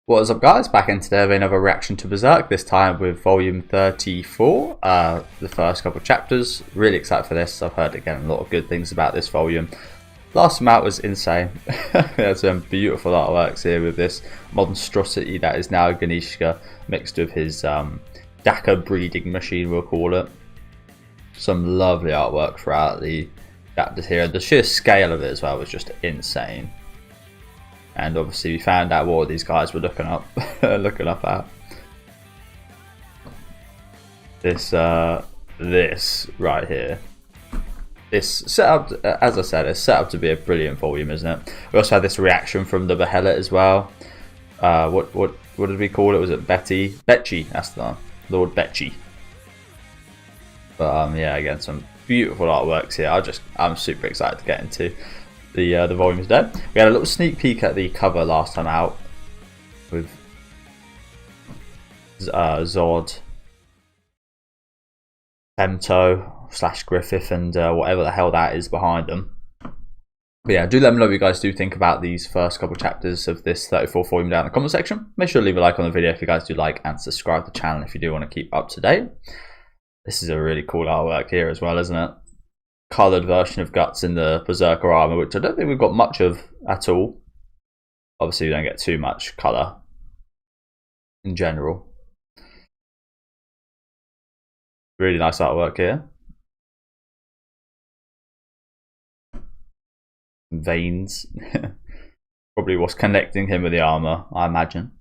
What is up, guys? Back in today with another reaction to Berserk, this time with volume 34, the first couple of chapters. Really excited for this. I've heard again a lot of good things about this volume. Last time out was insane. There's some beautiful artworks here with this monstrosity that is now Ganishka mixed with his Daka breeding machine, we'll call it. Some lovely artwork throughout the chapters here. The sheer scale of it as well was just insane. And obviously we found out what these guys were looking up at. This right here. This set up, as I said, it's set up to be a brilliant volume, isn't it? We also had this reaction from the Behelit as well. What did we call it? Was it Betty? Betchy, that's the one. Lord Betchy. But yeah, again, some beautiful artworks here. I'm super excited to get into the volume today. We had a little sneak peek at the cover last time out with Zod, Femto / Griffith, and whatever the hell that is behind them. But yeah, do let me know what you guys do think about these first couple chapters of this 34 volume down in the comment section. Make sure to leave a like on the video if you guys do like, and subscribe to the channel if you do want to keep up to date. This is a really cool artwork here as well, isn't it? Coloured version of Guts in the Berserker armor, which I don't think we've got much of at all. Obviously we don't get too much colour in general. Really nice artwork here. Veins. Probably what's connecting him with the armor, I imagine.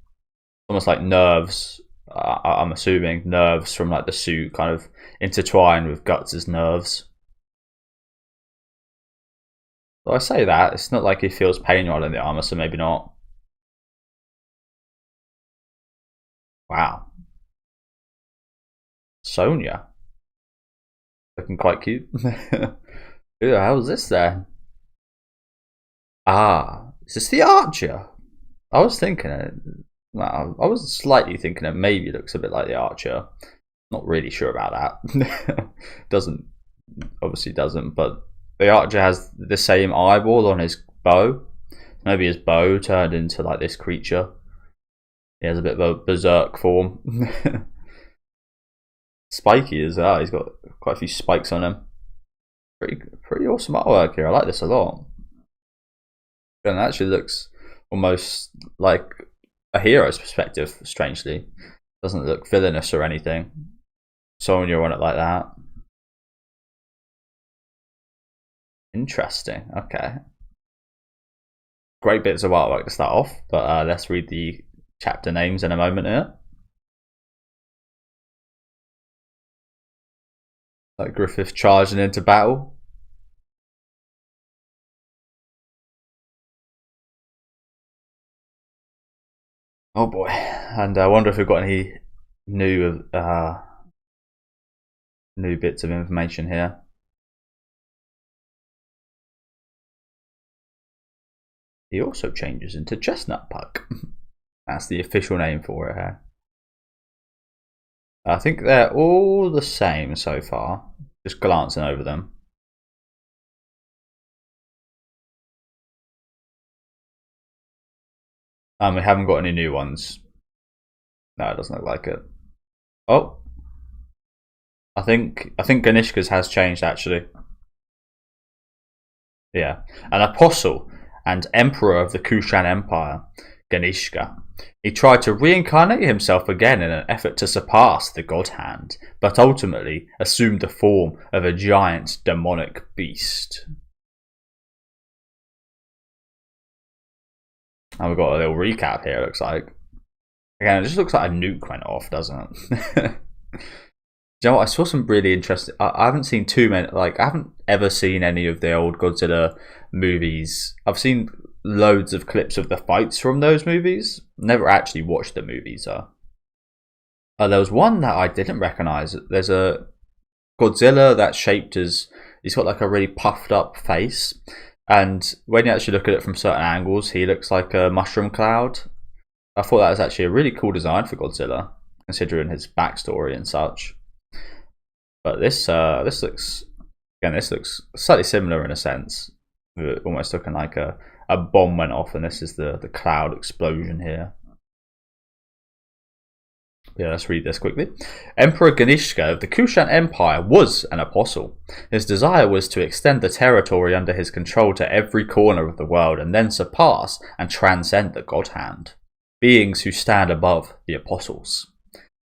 Almost like nerves. I'm assuming nerves from like the suit kind of intertwined with Guts' nerves. Well, I say that, it's not like he feels pain while in the armor, so maybe not. Wow. Sonya. Looking quite cute. Who the hell is this then? Ah, is this the Archer? I was thinking it. I was slightly thinking it maybe looks a bit like the Archer. Not really sure about that. Obviously doesn't, but the Archer has the same eyeball on his bow. Maybe his bow turned into like this creature. He has a bit of a berserk form. Spiky as well. He's got quite a few spikes on him. Pretty awesome artwork here. I like this a lot. And it actually looks almost like a hero's perspective, strangely. Doesn't look villainous or anything. Sonya on it like that. Interesting. Okay. Great bits of artwork to start off, but let's read the chapter names in a moment here. Like Griffith charging into battle. Oh boy. And I wonder if we've got any new bits of information here. He also changes into Chestnut Puck. That's the official name for it here. I think they're all the same so far. Just glancing over them. We haven't got any new ones. No, it doesn't look like it. Oh, I think Ganishka's has changed actually. Yeah, an apostle and emperor of the Kushan Empire, Ganishka. He tried to reincarnate himself again in an effort to surpass the God Hand, but ultimately assumed the form of a giant demonic beast. And we've got a little recap here, it looks like. Again, it just looks like a nuke went off, doesn't it? You know what? I saw some really interesting. I haven't seen too many. Like, I haven't ever seen any of the old Godzilla movies. I've seen loads of clips of the fights from those movies. Never actually watched the movies though. There was one that I didn't recognize. There's a Godzilla that's shaped as, he's got like a really puffed up face, and when you actually look at it from certain angles, he looks like a mushroom cloud. I thought that was actually a really cool design for Godzilla, considering his backstory and such. But this looks slightly similar in a sense. Almost looking like a bomb went off, and this is the cloud explosion here. Yeah, let's read this quickly. Emperor Ganishka of the Kushan Empire was an apostle. His desire was to extend the territory under his control to every corner of the world and then surpass and transcend the God Hand, beings who stand above the apostles.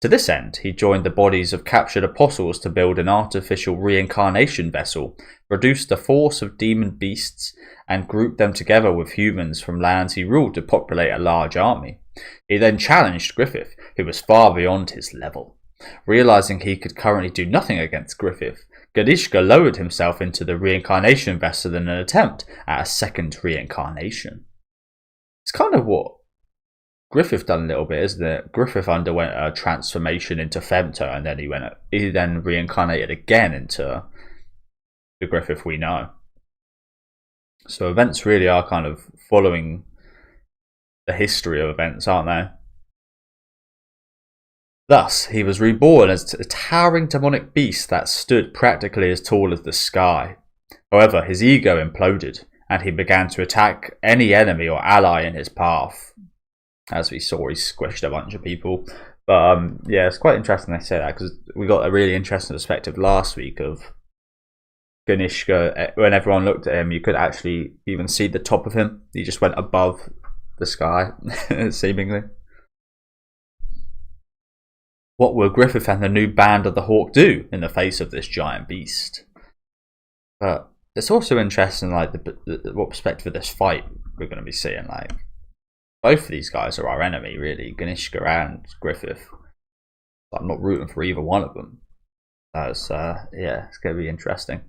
To this end, he joined the bodies of captured apostles to build an artificial reincarnation vessel, reduced the force of demon beasts, and grouped them together with humans from lands he ruled to populate a large army. He then challenged Griffith, who was far beyond his level. Realizing he could currently do nothing against Griffith, Ganishka lowered himself into the reincarnation vessel in an attempt at a second reincarnation. It's kind of what Griffith done a little bit, isn't it? Griffith underwent a transformation into Femto, and then he then reincarnated again into the Griffith we know. So events really are kind of following the history of events, aren't they? Thus, he was reborn as a towering demonic beast that stood practically as tall as the sky. However, his ego imploded, and he began to attack any enemy or ally in his path. As we saw, he squished a bunch of people. But yeah, it's quite interesting they say that, because we got a really interesting perspective last week of Ganishka. When everyone looked at him, you could actually even see the top of him. He just went above the sky, seemingly. What will Griffith and the new band of the Hawk do in the face of this giant beast? But it's also interesting, like what perspective of this fight we're going to be seeing. Like, both of these guys are our enemy, really, Ganishka and Griffith. I'm not rooting for either one of them. That's yeah, it's going to be interesting.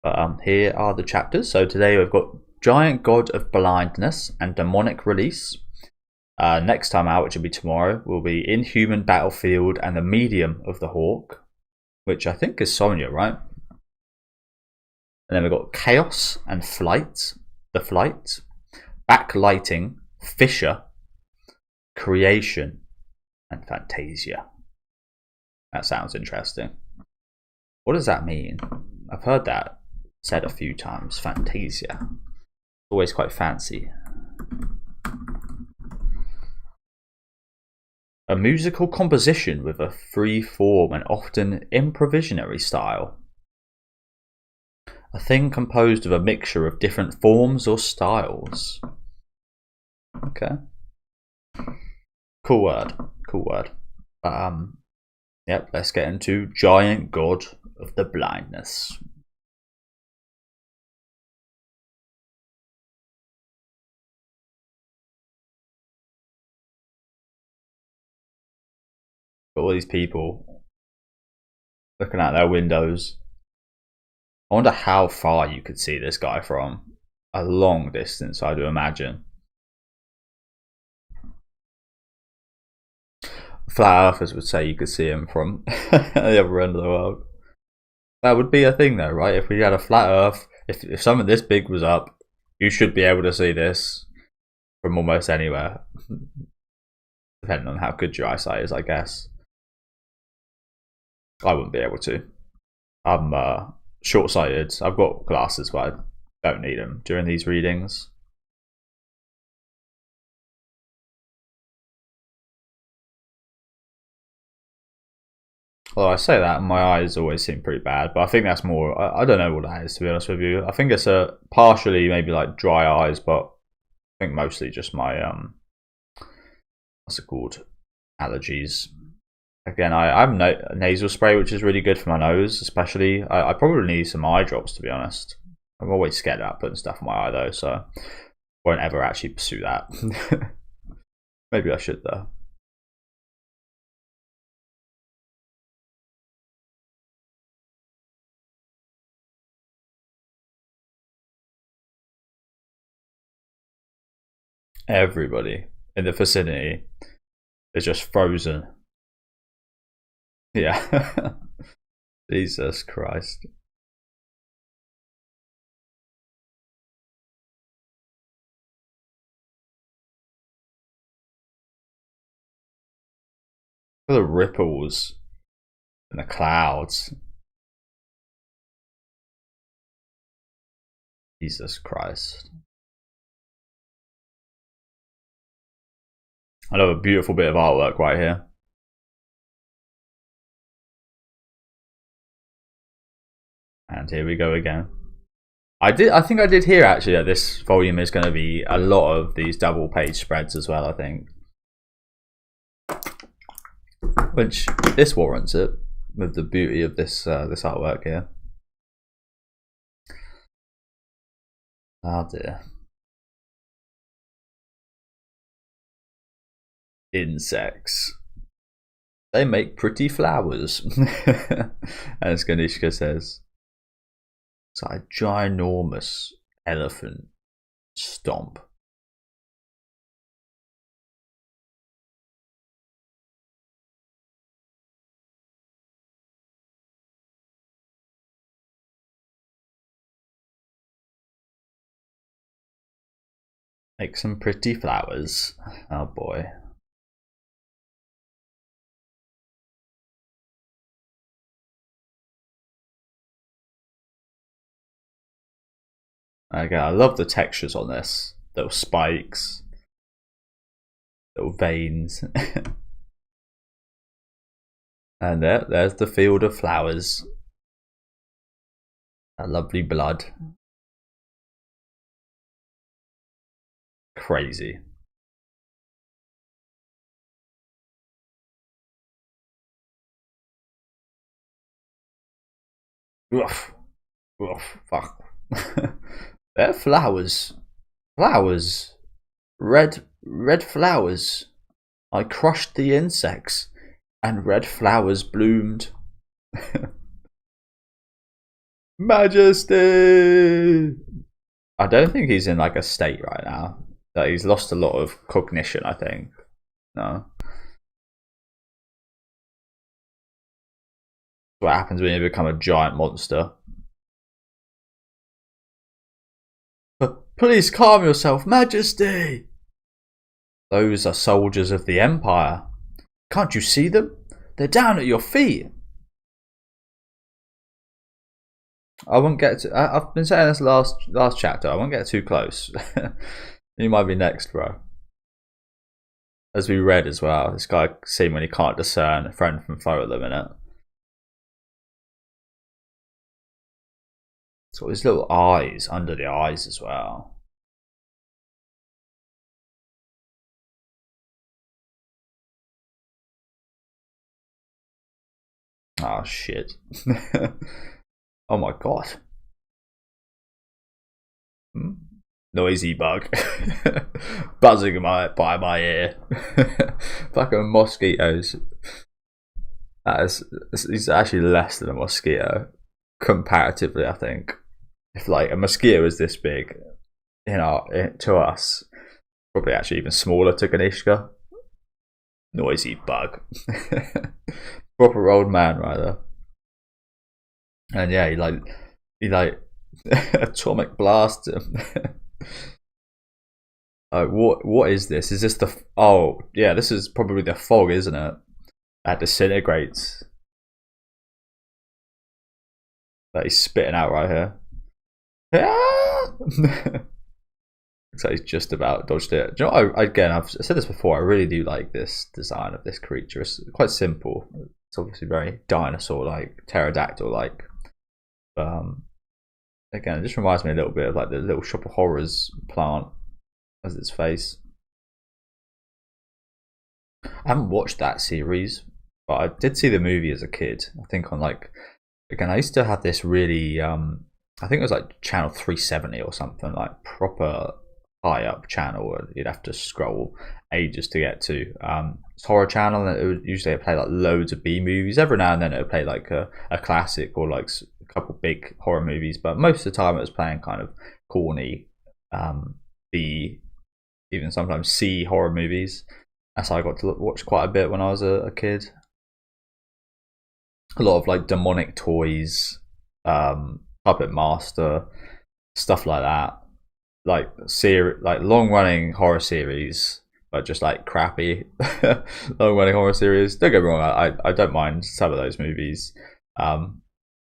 But here are the chapters. So today we've got Giant God of Blindness and Demonic Release. Next time out, which will be tomorrow, will be Inhuman Battlefield and the Medium of the Hawk, which I think is Sonya, right? And then we've got Chaos and Flight, the Flight, Backlighting, Fisher, Creation, and Fantasia. That sounds interesting. What does that mean? I've heard that said a few times. Fantasia. Always quite fancy. A musical composition with a free form and often improvisionary style. A thing composed of a mixture of different forms or styles. Okay. Cool word. Cool word. Yep, let's get into Giant God of the Blindness. Got all these people looking out their windows. I wonder how far you could see this guy from. A long distance, I do imagine. Flat earthers would say you could see him from the other end of the world. That would be a thing though, right? If we had a flat earth, if something this big was up, you should be able to see this from almost anywhere. Depending on how good your eyesight is, I guess. I wouldn't be able to. I'm short-sighted. I've got glasses, but I don't need them during these readings. Although I say that, my eyes always seem pretty bad, but I think that's more, I don't know what that is, to be honest with you. I think it's a partially maybe like dry eyes, but I think mostly just my, what's it called, allergies. Again, I have nasal spray, which is really good for my nose, especially. I probably need some eye drops, to be honest. I'm always scared about putting stuff in my eye, though, so won't ever actually pursue that. Maybe I should, though. Everybody in the vicinity is just frozen. Yeah. Jesus Christ. Look at the ripples and the clouds. Jesus Christ. I love a beautiful bit of artwork right here. And here we go again. I think I did hear actually that this volume is going to be a lot of these double page spreads as well, I think. Which this warrants it with the beauty of this this artwork here. Oh dear. Insects. They make pretty flowers. As Ganishka says. It's like a ginormous elephant stomp. Make some pretty flowers. Oh boy. Again, I love the textures on this. Little spikes, little veins. And there's the field of flowers. A lovely blood. Crazy. Oof. Oof. Fuck. They're flowers. Flowers. Red flowers. I crushed the insects, and red flowers bloomed. Majesty! I don't think he's in like a state right now. That he's lost a lot of cognition, I think. No. What happens when you become a giant monster. Please calm yourself, Majesty! Those are soldiers of the Empire. Can't you see them? They're down at your feet. I won't get to, I've been saying this last chapter, I won't get too close. You might be next, bro. As we read as well, this guy seen when he can't discern a friend from foe at the minute. It's got his little eyes under the eyes as well. Oh shit. Oh my god. Noisy bug. Buzzing by my ear. Fucking mosquitoes. He's actually less than a mosquito. Comparatively, I think. If like a mosquito is this big, you know, to us, probably actually even smaller to Ganishka. Noisy bug. Proper old man right there. And yeah, he like atomic blast him. What is this? Is this the? Oh yeah, this is probably the fog, isn't it? That disintegrates. That he's spitting out right here. Looks like he's just about dodged it. Do you know what, again, I've said this before, I really do like this design of this creature. It's quite simple. It's obviously very dinosaur-like, pterodactyl-like. Again, it just reminds me a little bit of like the Little Shop of Horrors plant as its face. I haven't watched that series, but I did see the movie as a kid. I think on like, again, I used to have this really, I think it was like channel 370 or something, like proper high up channel. You'd have to scroll ages to get to. It's horror channel, and it would usually play like loads of B movies. Every now and then it would play like a classic or like a couple big horror movies, but most of the time it was playing kind of corny B, even sometimes C horror movies. That's how I got to watch quite a bit when I was a kid. A lot of like demonic toys, Puppet Master, stuff like that. Like long running horror series, but just like crappy long running horror series. Don't get me wrong, I don't mind some of those movies,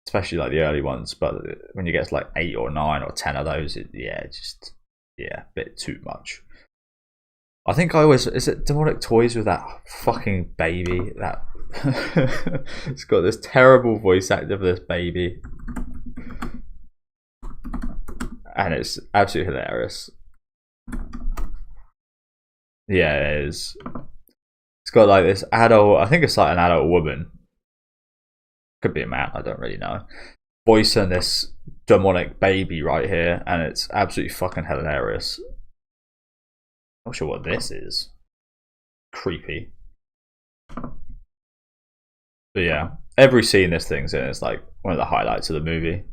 especially like the early ones. But when you get to like 8 or 9 or 10 of those, a bit too much. I think is it demonic toys with that fucking baby that it's got this terrible voice actor for this baby. and it's absolutely hilarious. Yeah, it is. It's got like this adult, I think it's like an adult woman, could be a man, I don't really know, voicing this demonic baby right here, and it's absolutely fucking hilarious. Not sure what this is. Creepy. But yeah, every scene this thing's in is like one of the highlights of the movie.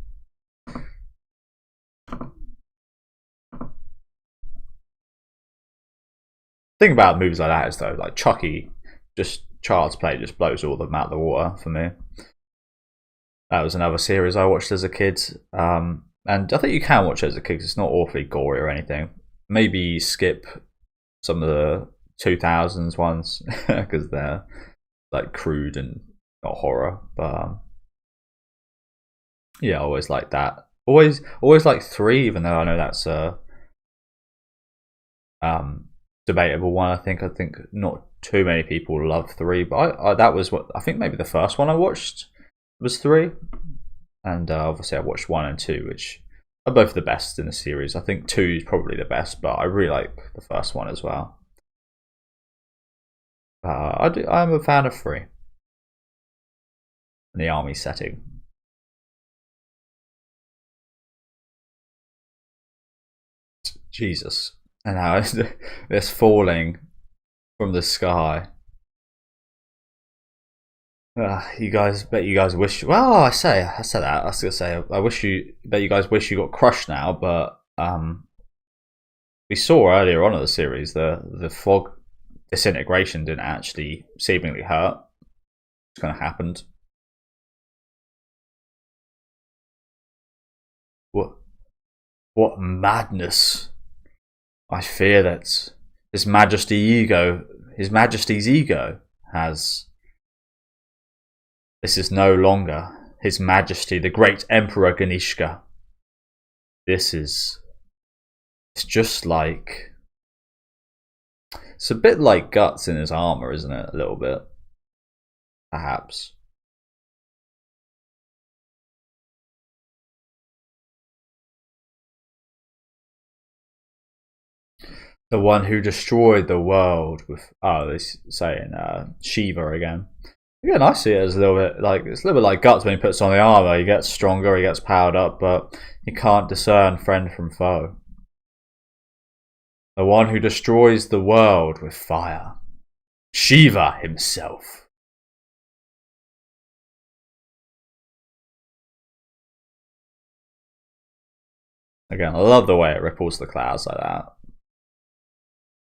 Thing about movies like that is though, like Chucky, just Child's Play just blows all of them out of the water for me. That was another series I watched as a kid, and I think you can watch it as a kid because it's not awfully gory or anything. Maybe skip some of the 2000s ones because they're like crude and not horror. But yeah, I always like that. Always like 3, even though I know that's debatable one. I think not too many people love 3, but that was what I think maybe the first one I watched was 3, and obviously I watched 1 and 2, which are both the best in the series. I think 2 is probably the best, but I really like the first one as well. I'm a fan of 3 in the army setting. Jesus. And how it's falling from the sky. You guys wish. Well, I say that. I was gonna say bet you guys wish you got crushed now, but we saw earlier on in the series the fog disintegration didn't actually seemingly hurt. It's kind of happened. What madness! I fear that His Majesty's ego has. This is no longer His Majesty, the Great Emperor Ganishka. It's just like. It's a bit like Guts in his armor, isn't it? A little bit. Perhaps. The one who destroyed the world with they're saying Shiva again. Again, I see it as a little bit like Guts when he puts on the armor. He gets stronger, he gets powered up, but he can't discern friend from foe. The one who destroys the world with fire. Shiva himself. Again, I love the way it ripples the clouds like that.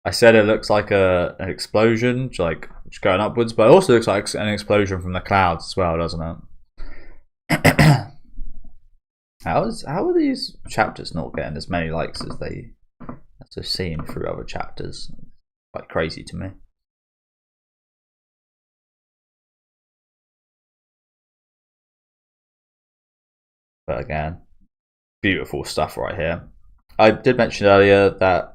I said it looks like an explosion, like just going upwards, but it also looks like an explosion from the clouds as well, doesn't it? How are these chapters not getting as many likes as they've seen through other chapters? Quite crazy to me. But again, beautiful stuff right here. I did mention earlier that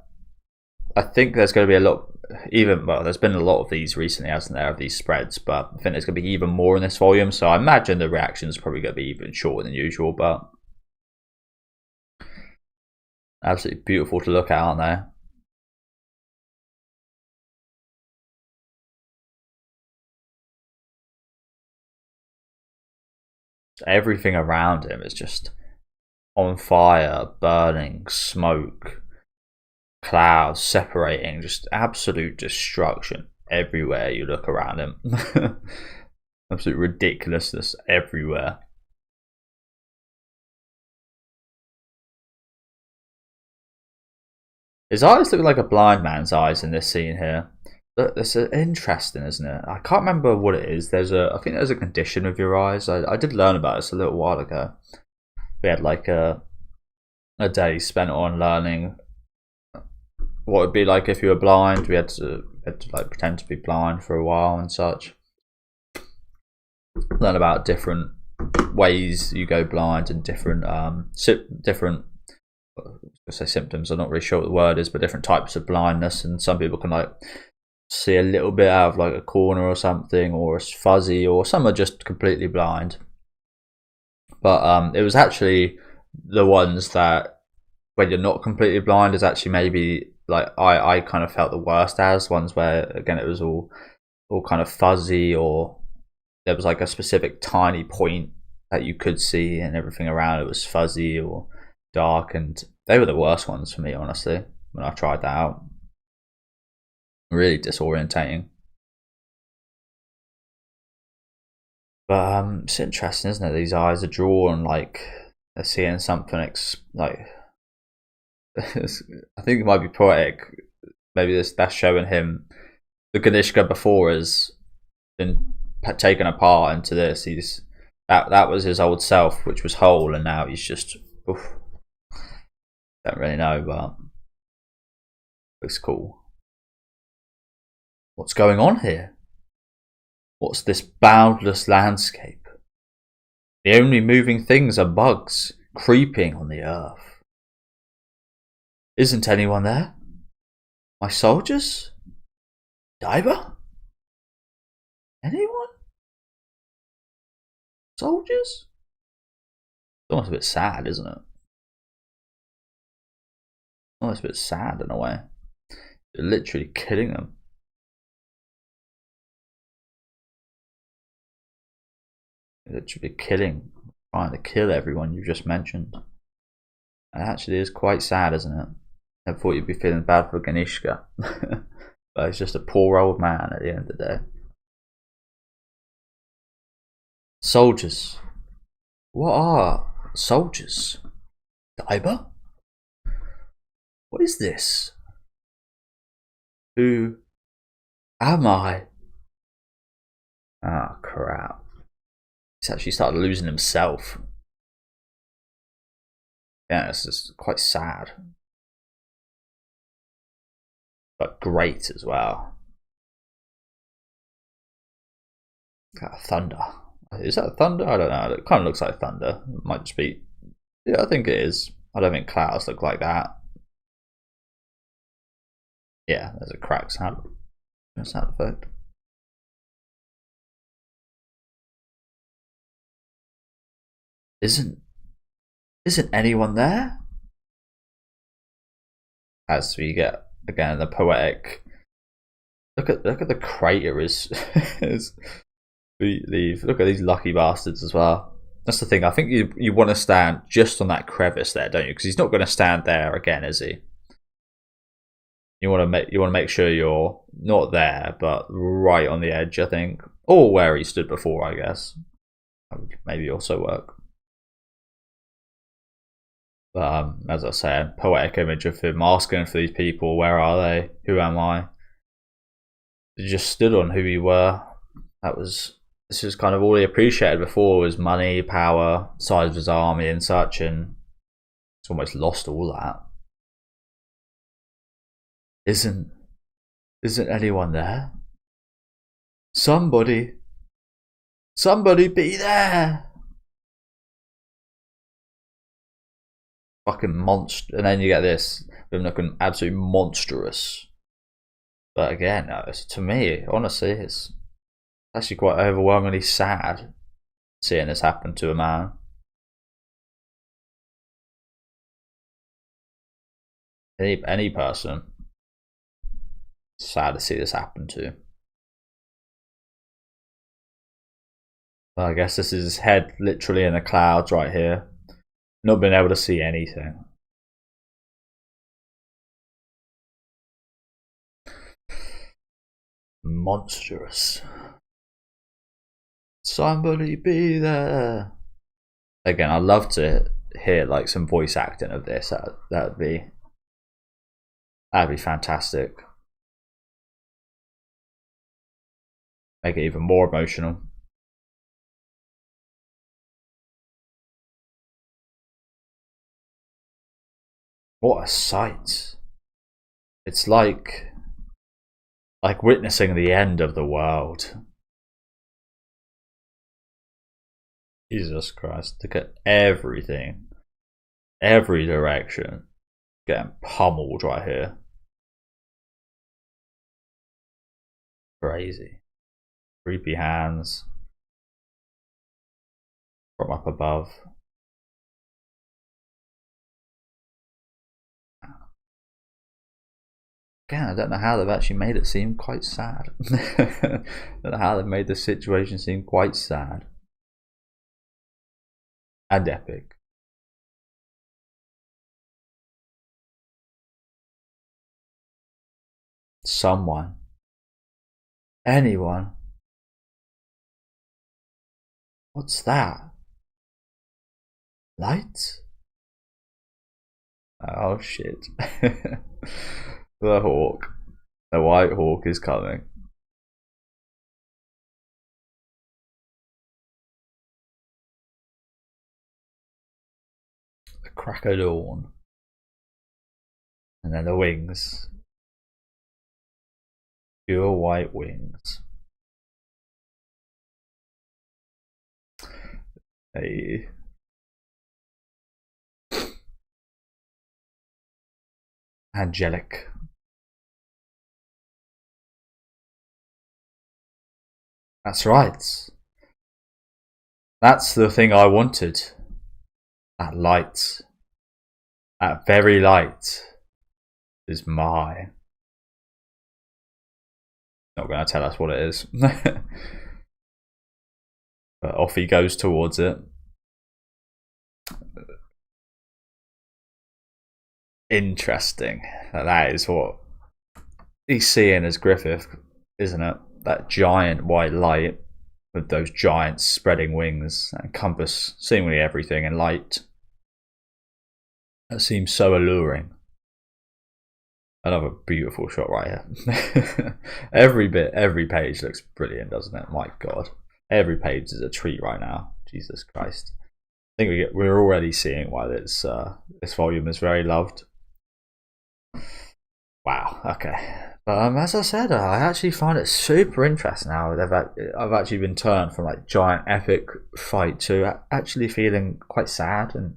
I think there's going to be a lot, there's been a lot of these recently, hasn't there, of these spreads, but I think there's going to be even more in this volume, so I imagine the reactions are probably going to be even shorter than usual, but absolutely beautiful to look at, aren't they? Everything around him is just on fire, burning, smoke, clouds separating, just absolute destruction everywhere you look around him. Absolute ridiculousness everywhere. His eyes look like a blind man's eyes in this scene here. That's interesting, isn't it? I can't remember what it is. I think there's a condition of your eyes. I did learn about this a little while ago. We had like a day spent on learning what it'd be like if you were blind. We had to like pretend to be blind for a while and such. Learn about different ways you go blind and different symptoms. I'm not really sure what the word is, but different types of blindness. And some people can like see a little bit out of like a corner or something, or it's fuzzy, or some are just completely blind. But it was actually the ones that when you're not completely blind is actually maybe like I kind of felt the worst as ones where again it was all kind of fuzzy, or there was like a specific tiny point that you could see and everything around it was fuzzy or dark, and they were the worst ones for me, honestly, when I tried that out. Really disorientating. But it's interesting, isn't it? These eyes are drawn like they're seeing something like I think it might be poetic. Maybe that's showing him the Ganishka before has been taken apart into this. He's that was his old self, which was whole, and now he's just oof, don't really know, but looks cool. What's going on here? What's this boundless landscape? The only moving things are bugs creeping on the earth. Isn't anyone there? My soldiers? Diver? Anyone? Soldiers? It's almost a bit sad, isn't it? Almost a bit sad in a way. You're literally killing them. You're literally trying to kill everyone you just mentioned. It actually is quite sad, isn't it? I thought you'd be feeling bad for Ganishka. But he's just a poor old man at the end of the day. Soldiers. What are soldiers? Diver? What is this? Who am I? Ah, crap. He's actually started losing himself. Yeah, this is quite sad. But great as well. Thunder. Is that thunder? I don't know. It kind of looks like thunder. It might just be. Yeah, I think it is. I don't think clouds look like that. Yeah, there's a crack sound. Sound effect. Isn't anyone there? As we get again the poetic. Look at the crater is look at these lucky bastards as well. That's the thing. I think you want to stand just on that crevice there, don't you? Because he's not going to stand there again, is he? You want to make sure you're not there, but right on the edge, I think, or where he stood before, I guess. That would maybe also work. But as I said, poetic image of him asking for these people, where are they? Who am I? He just stood on who he were. This was kind of all he appreciated before was money, power, size of his army and such, and it's almost lost all that. Isn't anyone there? Somebody be there! Fucking monster, and then you get this, him looking absolutely monstrous. But again, to me, honestly, it's actually quite overwhelmingly sad seeing this happen to a man. Any person. Sad to see this happen to. Well, I guess this is his head literally in the clouds right here. Not being able to see anything. Monstrous. Somebody be there. Again, I'd love to hear like some voice acting of this. That'd be fantastic. Make it even more emotional. What a sight. It's like witnessing the end of the world. Jesus Christ, look at everything. Every direction. Getting pummeled right here. Crazy. Creepy hands. From up above. Again, I don't know how they've actually made it seem quite sad. I don't know how they've made the situation seem quite sad. And epic. Someone. Anyone. What's that? Lights? Oh shit. The hawk. The white hawk is coming. The crack of dawn. And then the wings. Pure white wings. Hey. Angelic. That's right. That's the thing I wanted. That light. That very light is mine. Not going to tell us what it is. But off he goes towards it. Interesting. That is what he's seeing as Griffith, isn't it? That giant white light with those giant spreading wings that encompass seemingly everything in light. That seems so alluring. Another beautiful shot right here. Every page looks brilliant, doesn't it? My God, every page is a treat right now. Jesus Christ! I think we're already seeing why this volume is very loved. Wow. Okay. But as I said, I actually find it super interesting now. I've actually been turned from like giant epic fight to actually feeling quite sad and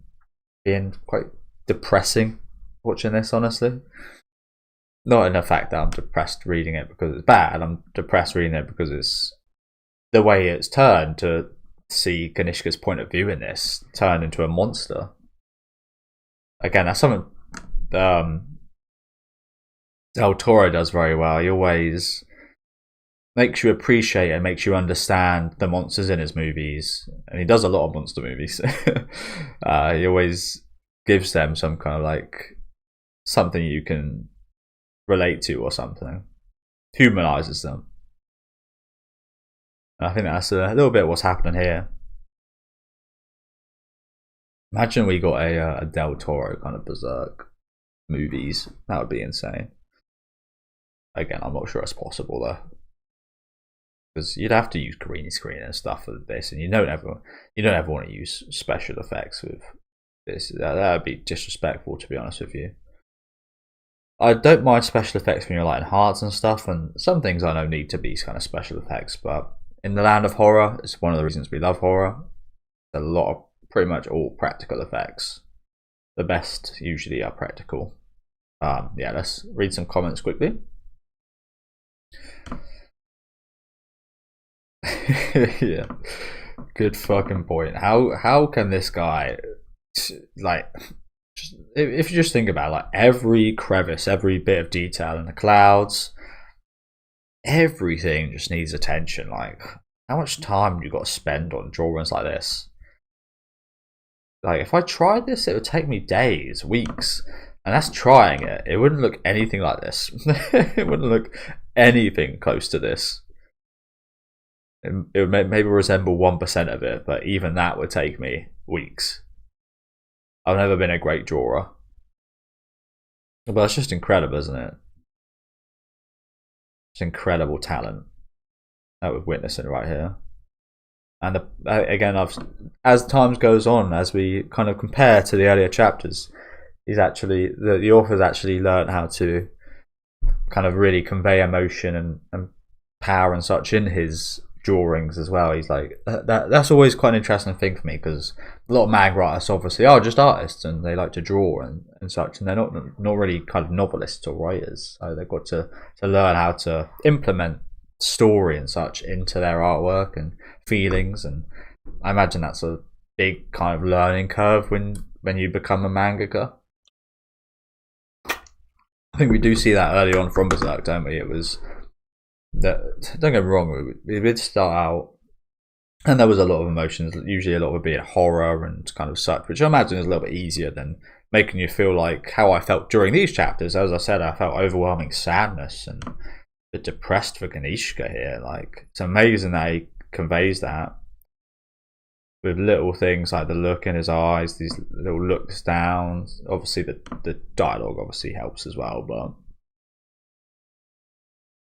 being quite depressing watching this, honestly. Not in the fact that I'm depressed reading it because it's bad. I'm depressed reading it because it's the way it's turned to see Kanishka's point of view in this turn into a monster. Again, that's something Del Toro does very well. He always makes you appreciate and makes you understand the monsters in his movies, and he does a lot of monster movies. He always gives them some kind of like something you can relate to or something, humanizes them. And I think that's a little bit what's happening here. Imagine we got a Del Toro kind of Berserk movies. That would be insane. Again, I'm not sure it's possible though, because you'd have to use green screen and stuff for this, and you don't ever want to use special effects with this. That would be disrespectful, to be honest with you. I don't mind special effects when you're like in hearts and stuff, and some things I know need to be kind of special effects, but in the land of horror, it's one of the reasons we love horror. A lot of pretty much all practical effects. The best usually are practical. Yeah, let's read some comments quickly. Yeah, good fucking point. How can this guy, like, if you just think about it, like every crevice, every bit of detail in the clouds, everything just needs attention. Like, how much time do you got to spend on drawings like this? Like, if I tried this, it would take me days, weeks, and that's trying it. It wouldn't look anything like this. It wouldn't look anything close to this. It would maybe resemble 1% of it, but even that would take me weeks. I've never been a great drawer, but it's just incredible, isn't it? It's incredible talent that we're witnessing right here. And again, as time goes on, as we kind of compare to the earlier chapters, he's actually the author's actually learned how to kind of really convey emotion and power and such in his drawings as well. He's like that's always quite an interesting thing for me, because a lot of manga artists obviously are just artists and they like to draw and such, and they're not really kind of novelists or writers, so they've got to learn how to implement story and such into their artwork and feelings, and I imagine that's a big kind of learning curve when you become a mangaka. I think we do see that early on from Berserk, don't we? It was that, don't get me wrong, we did start out, and there was a lot of emotions, usually a lot would be horror and kind of such, which I imagine is a little bit easier than making you feel like how I felt during these chapters. As I said, I felt overwhelming sadness and a bit depressed for Ganishka here. Like, it's amazing that he conveys that with little things like the look in his eyes, these little looks down. Obviously the dialogue obviously helps as well, but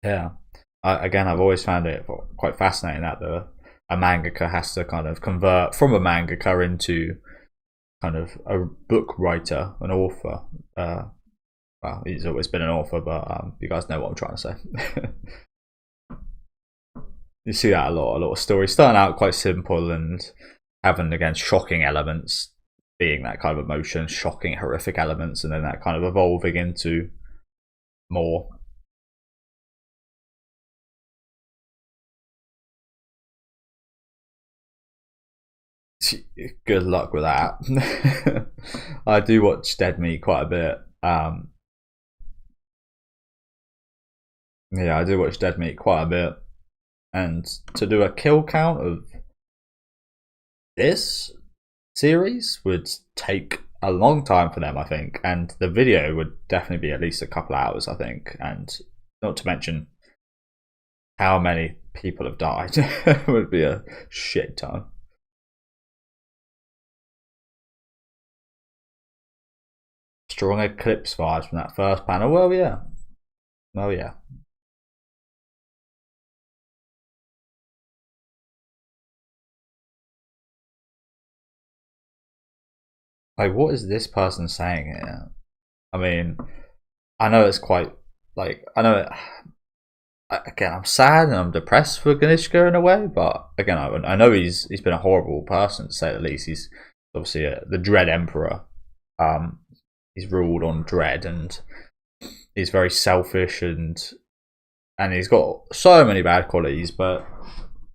yeah, I've always found it quite fascinating that a mangaka has to kind of convert from a mangaka into kind of a book writer, an author. Well, he's always been an author, but you guys know what I'm trying to say. You see that a lot of stories starting out quite simple and having, again, shocking elements, being that kind of emotion, shocking, horrific elements, and then that kind of evolving into more. Good luck with that. I do watch Dead Meat quite a bit. Yeah, I do watch Dead Meat quite a bit, and to do a kill count of this series would take a long time for them, I think, and the video would definitely be at least a couple hours, I think, and not to mention how many people have died. It would be a shit ton. Strong Eclipse vibes from that first panel. Well, yeah. Well, yeah. Like, what is this person saying here? I mean, I know it's quite, like, I know it, again, I'm sad and I'm depressed for Ganishka in a way, but again, I know he's been a horrible person, to say the least. He's obviously the Dread Emperor. He's ruled on Dread, and he's very selfish, and he's got so many bad qualities. But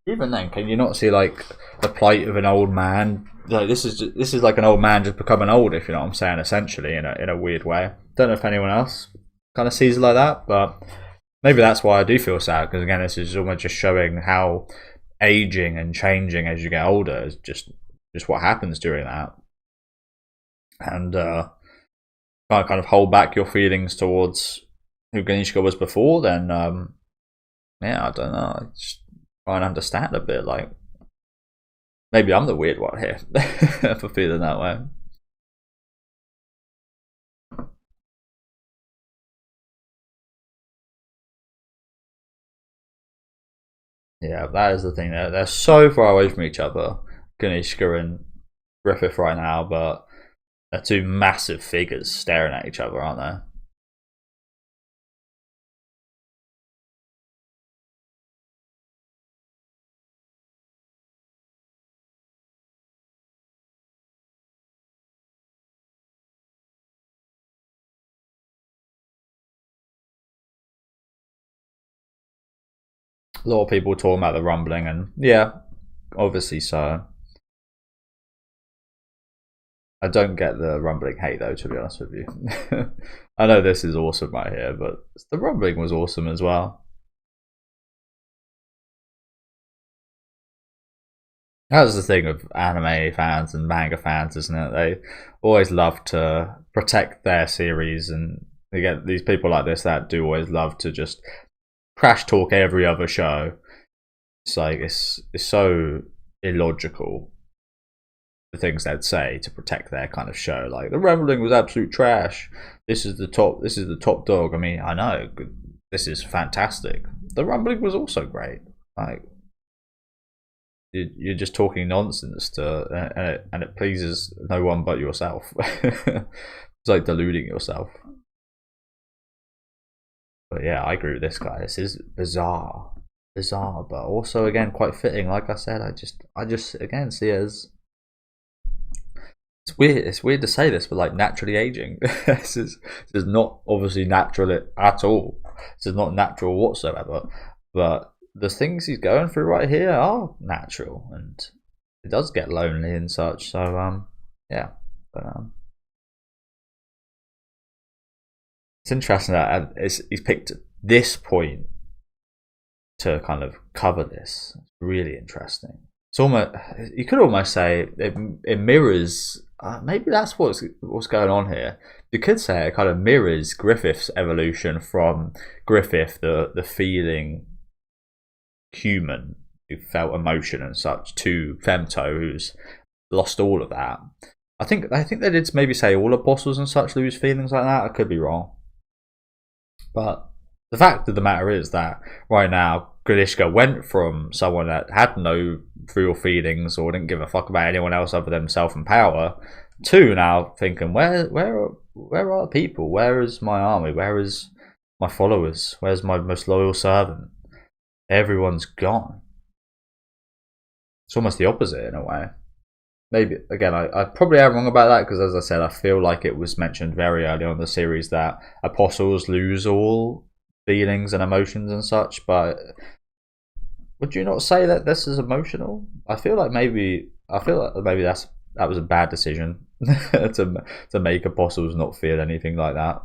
even then, can you not see like the plight of an old man? Like, this is like an old man just becoming old, if you know what I'm saying, essentially, in a weird way. Don't know if anyone else kind of sees it like that, but maybe that's why I do feel sad, because again, this is almost just showing how aging and changing as you get older is just what happens during that. And can't kind of hold back your feelings towards who Ganishka was before, then yeah, I don't know. I just try and understand a bit. Like, maybe I'm the weird one here for feeling that way. Yeah, that is the thing. They're so far away from each other, Ganishka and Griffith right now, but they're two massive figures staring at each other, aren't they? A lot of people talking about the rumbling, and yeah, obviously so. I don't get the rumbling hate though, to be honest with you. I know this is awesome right here, but the rumbling was awesome as well. That's the thing with anime fans and manga fans, isn't it? They always love to protect their series, and they get these people like this that do always love to just crash talk every other show. It's like it's so illogical, the things they'd say to protect their kind of show. Like, the rumbling was absolute trash. This is the top dog. I mean, I know this is fantastic. The rumbling was also great. Like, you're just talking nonsense and it pleases no one but yourself. It's like deluding yourself. But yeah, I agree with this guy. This is bizarre, but also again quite fitting. Like I said, I just again see it as, it's weird. It's weird to say this, but like, naturally aging. This is not obviously natural at all. This is not natural whatsoever. But the things he's going through right here are natural, and it does get lonely and such. So yeah, but It's interesting that he's picked this point to kind of cover this. It's really interesting. It's almost, you could almost say it mirrors. Maybe that's what's going on here. You could say it kind of mirrors Griffith's evolution from Griffith, the feeling human who felt emotion and such, to Femto, who's lost all of that. I think they did maybe say all apostles and such lose feelings like that. I could be wrong, but the fact of the matter is that right now Granishka went from someone that had no real feelings or didn't give a fuck about anyone else other than himself and power, to now thinking, where are the people? Where is my army? Where is my followers? Where's my most loyal servant? Everyone's gone. It's almost the opposite in a way. Maybe, again, I probably am wrong about that, because as I said, I feel like it was mentioned very early on in the series that apostles lose all feelings and emotions and such, but would you not say that this is emotional? I feel like maybe that was a bad decision to make apostles not feel anything like that,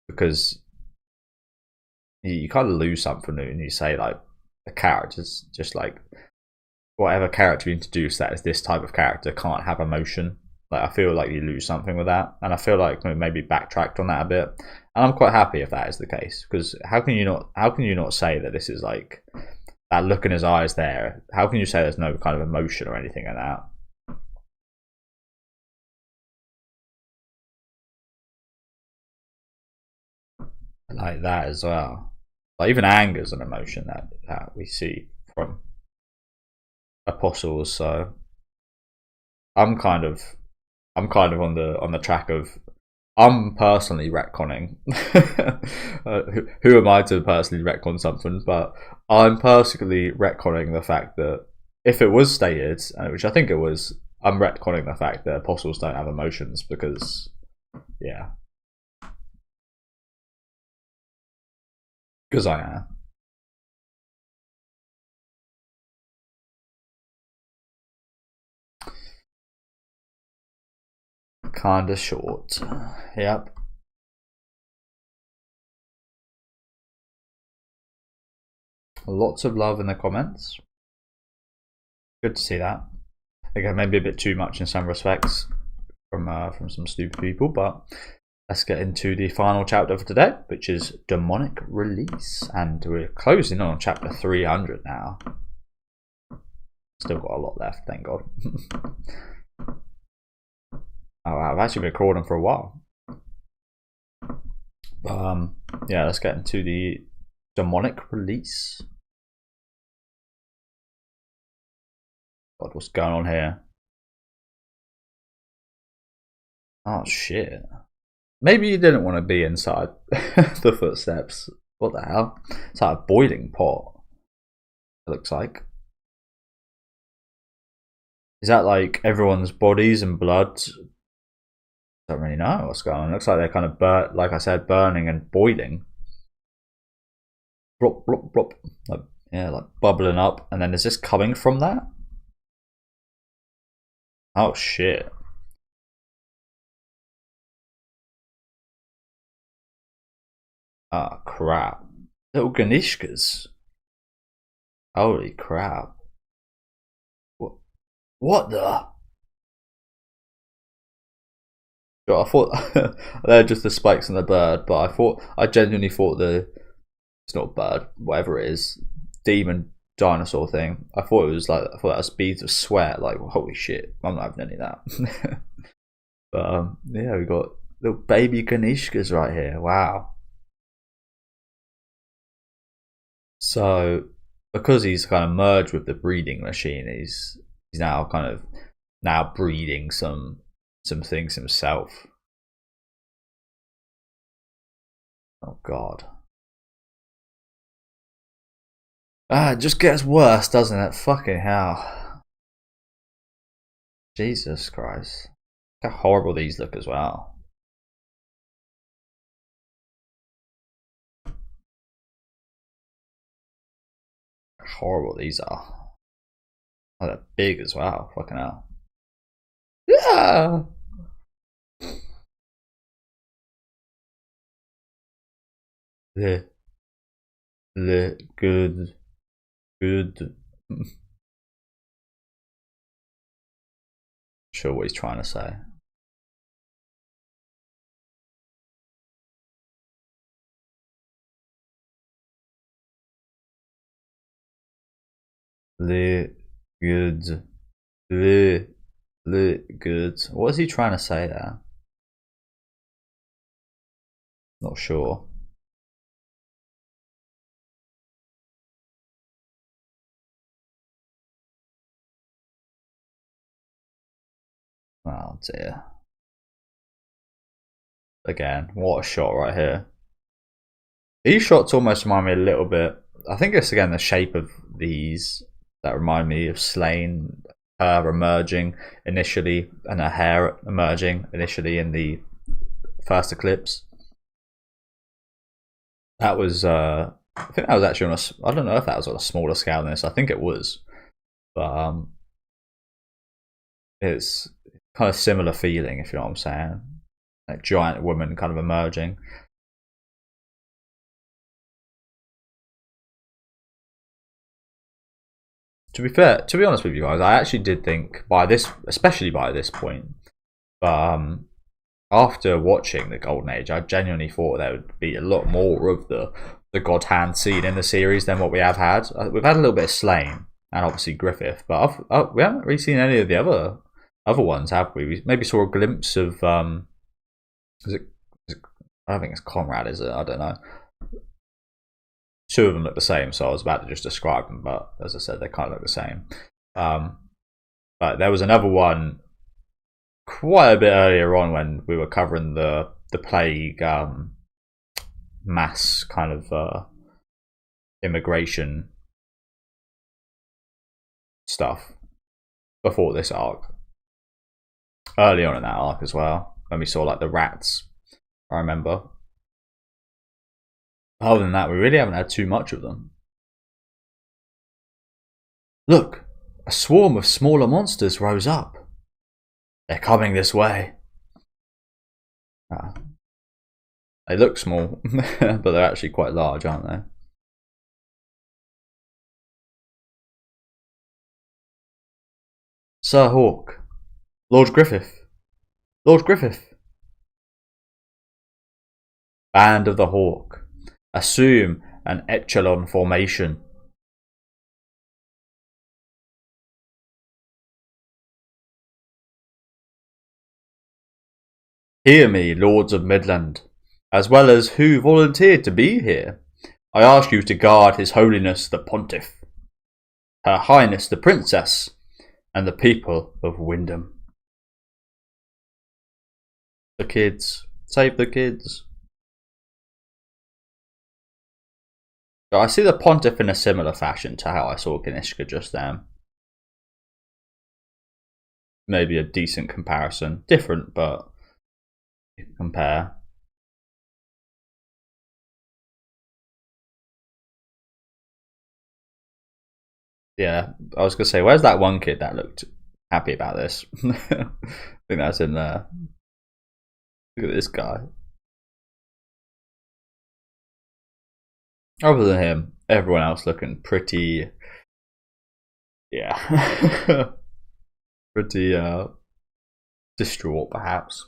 because you kind of lose something when you say like a character's just like, whatever character you introduce that is this type of character can't have emotion. Like, I feel like you lose something with that, and I feel like maybe backtracked on that a bit. And I'm quite happy if that is the case, because how can you not say that this is like that look in his eyes there? How can you say there's no kind of emotion or anything in that? Like that as well. Like even anger is an emotion that we see from apostles. So I'm kind of on the track of, I'm personally retconning. Who am I to personally retcon something? But I'm personally retconning the fact that if it was stated, which I think it was, I'm retconning the fact that apostles don't have emotions, because yeah, because I am. Kinda short. Yep. Lots of love in the comments. Good to see that. Again, maybe a bit too much in some respects from some stupid people, but let's get into the final chapter for today, which is Demonic Release, and we're closing on chapter 300 now. Still got a lot left, thank God. Oh, wow, I've actually been recording for a while. Yeah, let's get into the Demonic Release. God, what's going on here? Oh shit. Maybe you didn't want to be inside the footsteps. What the hell? It's like a boiling pot, it looks like. Is that like everyone's bodies and blood? Don't really know what's going on. It looks like they're kind of like I said, burning and boiling. Blop, blop, blop. Like, yeah, like bubbling up. And then is this coming from that? Oh shit. Ah, crap. Little Ganishkas. Holy crap. What the? I thought they're just the spikes on the bird, but I genuinely thought it's not a bird, whatever it is, demon dinosaur thing. I thought that was beads of sweat. Like, holy shit, I'm not having any of that. But yeah, we got little baby Ganishkas right here. Wow. So because he's kind of merged with the breeding machine, he's now kind of breeding some things himself. Oh god. It just gets worse, doesn't it? Fucking hell. Jesus Christ. Look how horrible these look as well. How horrible these are. Oh, they're big as well. Fucking hell. Yeah. Le, good, good. Sure what he's trying to say. Le, good, le, good. What is he trying to say there? Not sure. Oh dear. Again, what a shot right here. These shots almost remind me a little bit. I think it's again the shape of these that remind me of Slain, her emerging initially and her hair emerging initially in the first eclipse. That was, I think that was actually on a, I don't know if that was on a smaller scale than this. I think it was, but it's kind of similar feeling, if you know what I'm saying. Like giant woman kind of emerging. To be fair, to be honest with you guys, I actually did think by this, especially by this point, but after watching the Golden Age, I genuinely thought there would be a lot more of the God Hand scene in the series than what we have had. We've had a little bit of Slain and obviously Griffith, but we haven't really seen any of the other ones, have we? We maybe saw a glimpse of is it, I don't think it's Conrad, is it? I don't know. Two of them look the same, so I was about to just describe them, but as I said, they kind of look the same. But there was another one quite a bit earlier on when we were covering the plague mass kind of immigration stuff before this arc. Early on in that arc as well, when we saw like the rats, I remember. Other than that, we really haven't had too much of them. Look, a swarm of smaller monsters rose up. They're coming this way. They look small, but they're actually quite large, aren't they? Sir Hawk. Lord Griffith. Lord Griffith. Band of the Hawk. Assume an echelon formation. Hear me, Lords of Midland, as well as who volunteered to be here. I ask you to guard His Holiness the Pontiff, Her Highness the Princess, and the people of Wyndham. The kids. Save the kids. I see the Pontiff in a similar fashion to how I saw Ganishka just then. Maybe a decent comparison. Different, but you can compare. Yeah, I was going to say, where's that one kid that looked happy about this? I think that's in there. Look at this guy. Other than him, everyone else looking pretty, yeah, pretty distraught perhaps.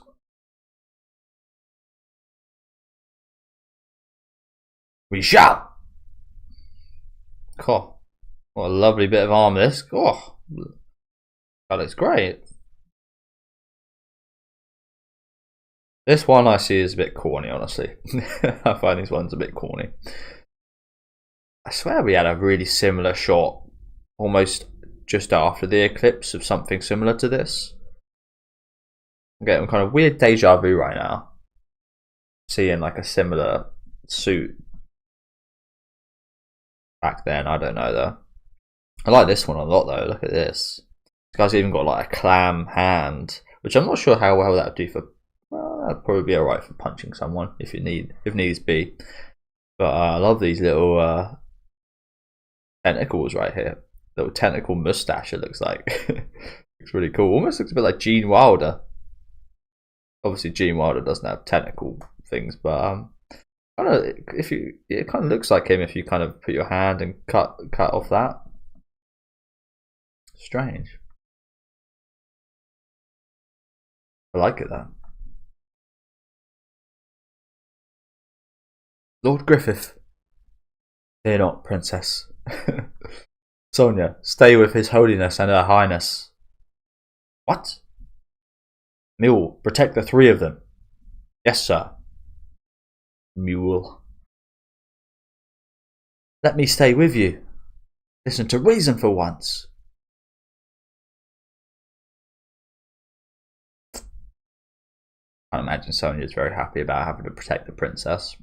We shall. Cool. What a lovely bit of arm this. Oh, that looks great. This one I see is a bit corny, honestly. I find these ones a bit corny. I swear we had a really similar shot almost just after the eclipse of something similar to this. I'm getting kind of weird deja vu right now. Seeing like a similar suit back then, I don't know though. I like this one a lot though, look at this. This guy's even got like a clam hand, which I'm not sure how well that would do for, well, that'd probably be alright for punching someone if needs be. But I love these little tentacles right here. Little tentacle mustache, it looks like. Looks really cool. Almost looks a bit like Gene Wilder. Obviously, Gene Wilder doesn't have tentacle things, but Kind of, if you, it kind of looks like him if you kind of put your hand and cut off that. Strange. I like it though. Lord Griffith. Fear not, princess. Sonia, stay with His Holiness and Her Highness. What? Mule, protect the three of them. Yes, sir. Mule. Let me stay with you. Listen to reason for once. I imagine Sonia is very happy about having to protect the princess.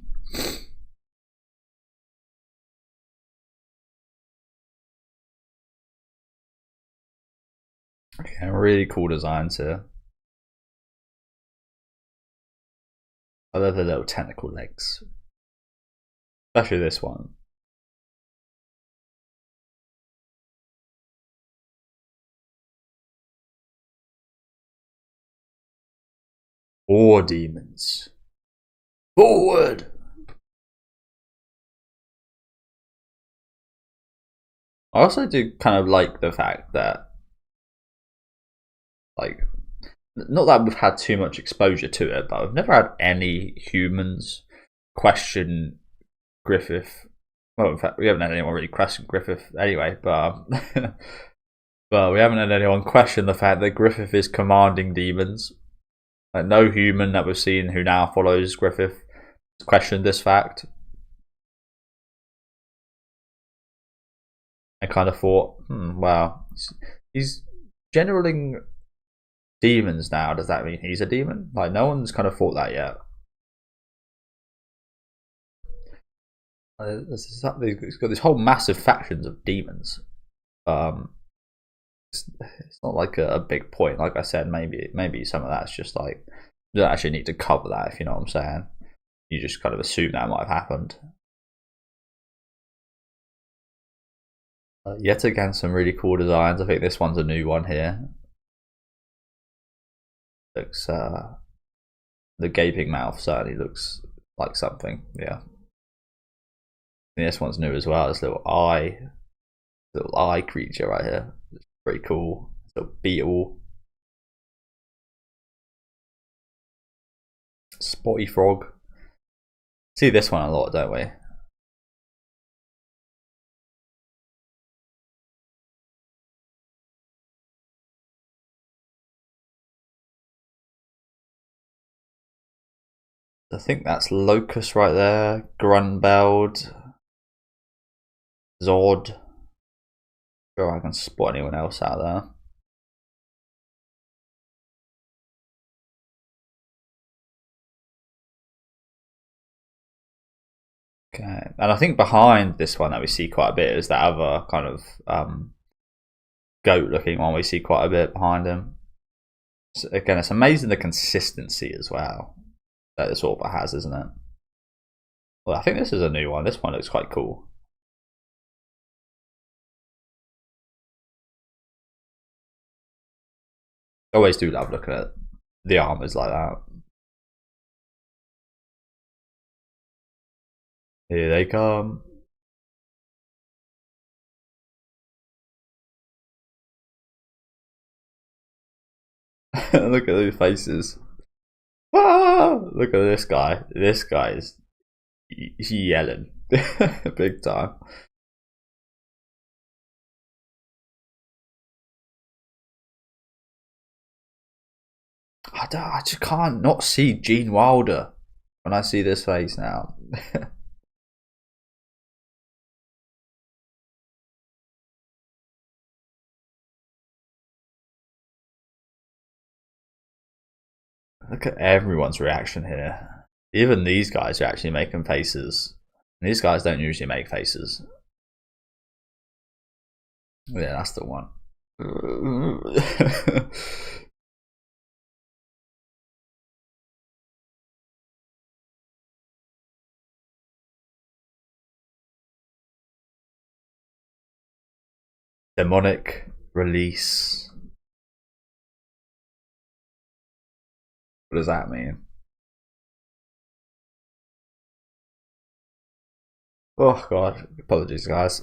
Okay, really cool designs here. I love the little tentacle legs. Especially this one. War demons. Forward! I also do kind of like the fact that, like, not that we've had too much exposure to it, but I've never had any humans question Griffith. Well, in fact, we haven't had anyone really question Griffith anyway, but but we haven't had anyone question the fact that Griffith is commanding demons. Like, no human that we've seen who now follows Griffith has questioned this fact. I kind of thought, wow, he's generaling demons now. Does that mean he's a demon? Like, no one's kind of thought that yet. He's got this whole massive factions of demons. It's not like a big point. Like I said, maybe some of that's just like, you don't actually need to cover that, if you know what I'm saying. You just kind of assume that might have happened. Yet again, some really cool designs. I think this one's a new one here. Looks the gaping mouth certainly looks like something. Yeah. And this one's new as well. This little eye creature right here. It's pretty cool. Little beetle. Spotty frog. See this one a lot, don't we? I think that's Locust right there. Grunbeld. Zod. Sure, I can spot anyone else out there. Okay, and I think behind this one that we see quite a bit is that other kind of goat-looking one. We see quite a bit behind him. So again, it's amazing the consistency as well that this author has, isn't it? Well, I think this is a new one. This one looks quite cool. I always do love looking at the armors like that. Here they come. Look at those faces. Ah! Look at this guy. This guy is yelling big time. I just can't not see Gene Wilder when I see this face now. Look at everyone's reaction here. Even these guys are actually making faces. And these guys don't usually make faces. Yeah, that's the one. Demonic release. What does that mean? Oh god, apologies guys.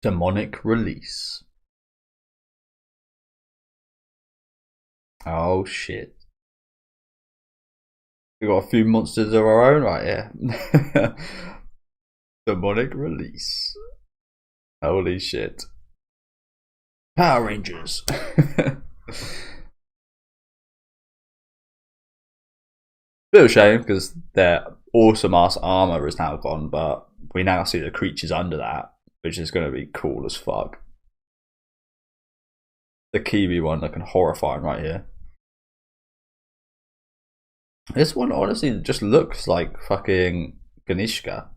Demonic release. Oh shit. We got a few monsters of our own right here. Demonic release. Holy shit. Power Rangers. Bit of a shame because their awesome ass armor is now gone, but we now see the creatures under that, which is going to be cool as fuck. The Kiwi one looking horrifying right here. This one honestly just looks like fucking Ganishka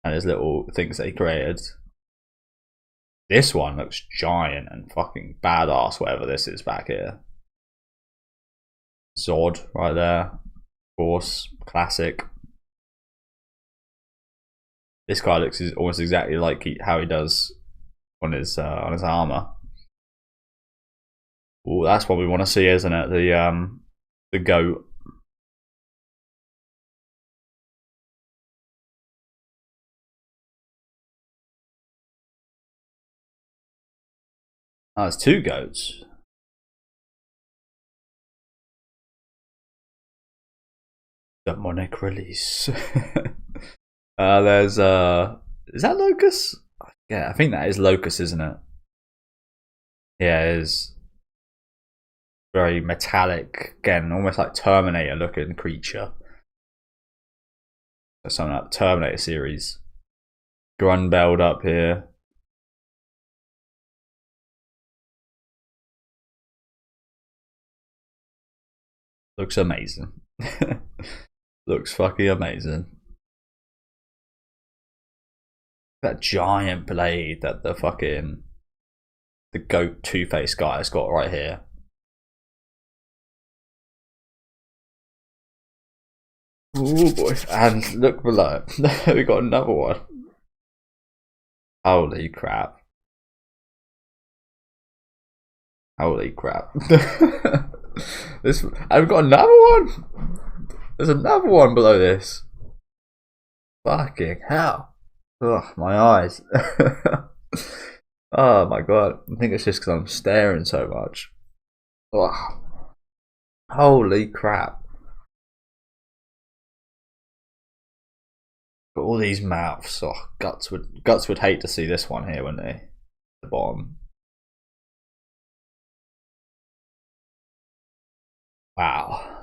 and his little things they created. This one looks giant and fucking badass, whatever this is back here. Zod right there. Of course, classic. This guy looks almost exactly like how he does on his armor. Oh, that's what we want to see, isn't it? The goat. Oh, it's two goats. Demonic release. There's is that Locust? Yeah, I think that is Locust, isn't it? Yeah, it is. Very metallic, again, almost like Terminator looking creature. Something like the Terminator series. Grunbeld up here. Looks amazing. Looks fucking amazing. That giant blade that the goat Two-Face guy has got right here. Oh boy, and look below. We got another one. Holy crap. Holy crap. This, and we've got another one. There's another one below this. Fucking hell. Ugh, my eyes. Oh my god. I think it's just because I'm staring so much. Ugh. Holy crap. Got all these mouths. Oh, Guts would hate to see this one here, wouldn't he? The bottom. Wow.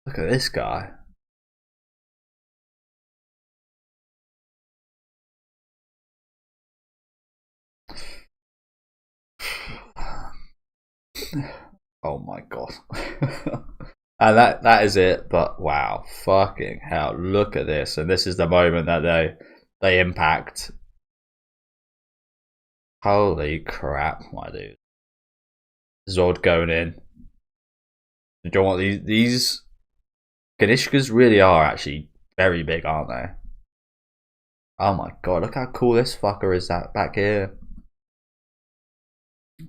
Look at this guy. Oh my god. And that is it, but wow, fucking hell, look at this. And this is the moment that they impact. Holy crap, my dude. Zod going in. Do you know what, these Ganishkas really are actually very big, aren't they? Oh my god, look how cool this fucker is that back here.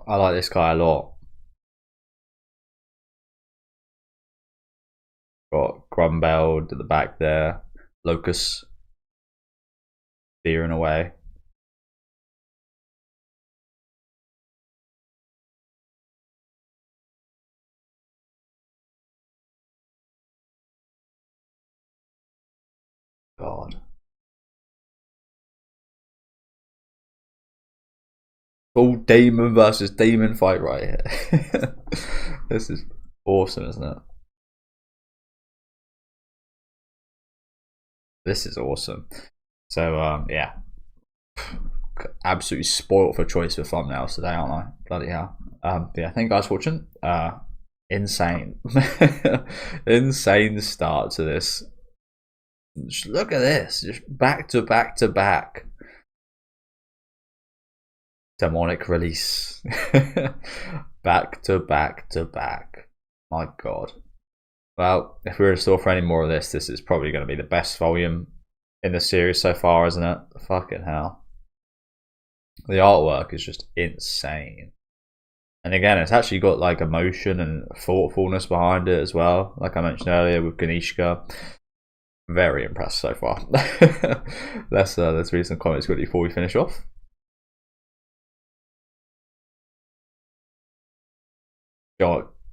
I like this guy a lot. Got Grumbeld at the back there. Locust veering away. God. Full Demon versus Demon fight right here. This is awesome, isn't it? This is awesome. So yeah, absolutely spoiled for choice for thumbnails today, aren't I? Bloody hell. Yeah, thank you guys for watching. Insane. Insane start to this. Just look at this, just back to back to back. Demonic release. Back to back to back. My god. Well, if we're in store for any more of this is probably going to be the best volume in the series so far, isn't it? Fucking hell. The artwork is just insane. And again, it's actually got like emotion and thoughtfulness behind it as well. Like I mentioned earlier with Ganishka. Very impressed so far. let's read some comments quickly before we finish off.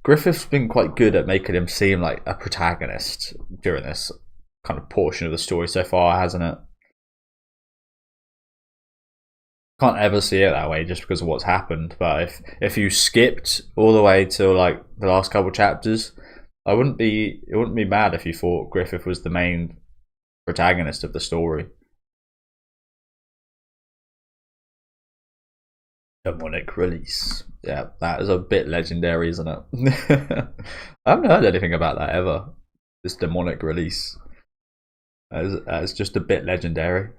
Griffith's been quite good at making him seem like a protagonist during this kind of portion of the story so far, hasn't it? Can't ever see it that way just because of what's happened. But if you skipped all the way to like the last couple chapters, it wouldn't be mad if you thought Griffith was the main protagonist of the story. Demonic release. Yeah, that is a bit legendary, isn't it? I haven't heard anything about that ever. This demonic release. It's just a bit legendary.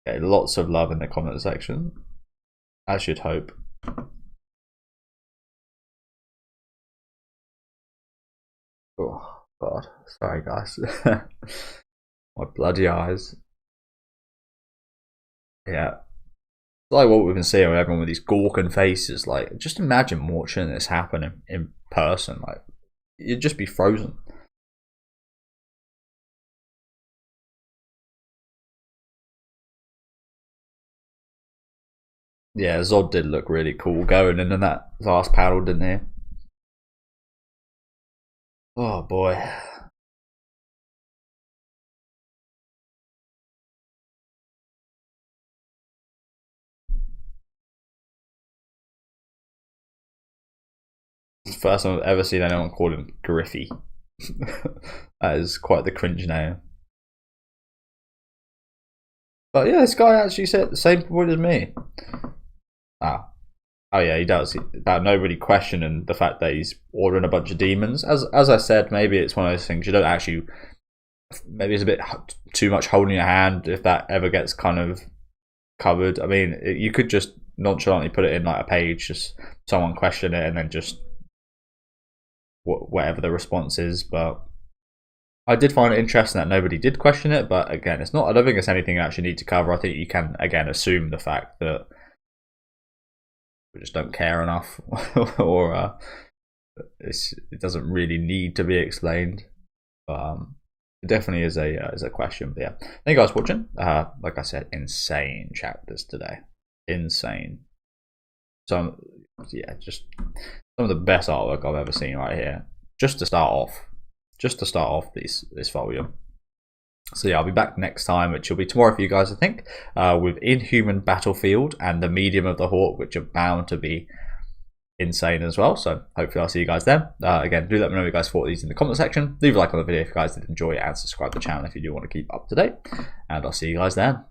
Okay, lots of love in the comment section. I should hope. Oh god, sorry guys. My bloody eyes. Yeah. Like what we've been seeing with everyone with these gawking faces, like just imagine watching this happen in person, like you'd just be frozen. Yeah, Zod did look really cool going in that last panel, didn't he? Oh boy. First time I've ever seen anyone call him Griffy. That is quite the cringe name. But yeah, this guy actually said the same point as me. Oh yeah, he does. About nobody questioning the fact that he's ordering a bunch of demons. As I said, maybe it's one of those things you don't actually. Maybe it's a bit too much holding your hand if that ever gets kind of covered. I mean, you could just nonchalantly put it in like a page, just someone question it, and then just whatever the response is. But I did find it interesting that nobody did question it. But again, it's not. I don't think it's anything you actually need to cover. I think you can again assume the fact that we just don't care enough, or it doesn't really need to be explained. But it definitely is a question. But yeah, thank you guys for watching. Like I said, insane chapters today, insane. So yeah, just some of the best artwork I've ever seen right here. Just to start off this volume. So yeah, I'll be back next time, which will be tomorrow for you guys, I think, with Inhuman Battlefield and the Medium of the Hawk, which are bound to be insane as well. So hopefully I'll see you guys then. Again, do let me know what you guys thought of these in the comment section. Leave a like on the video if you guys did enjoy it, and subscribe to the channel if you do want to keep up to date. And I'll see you guys then.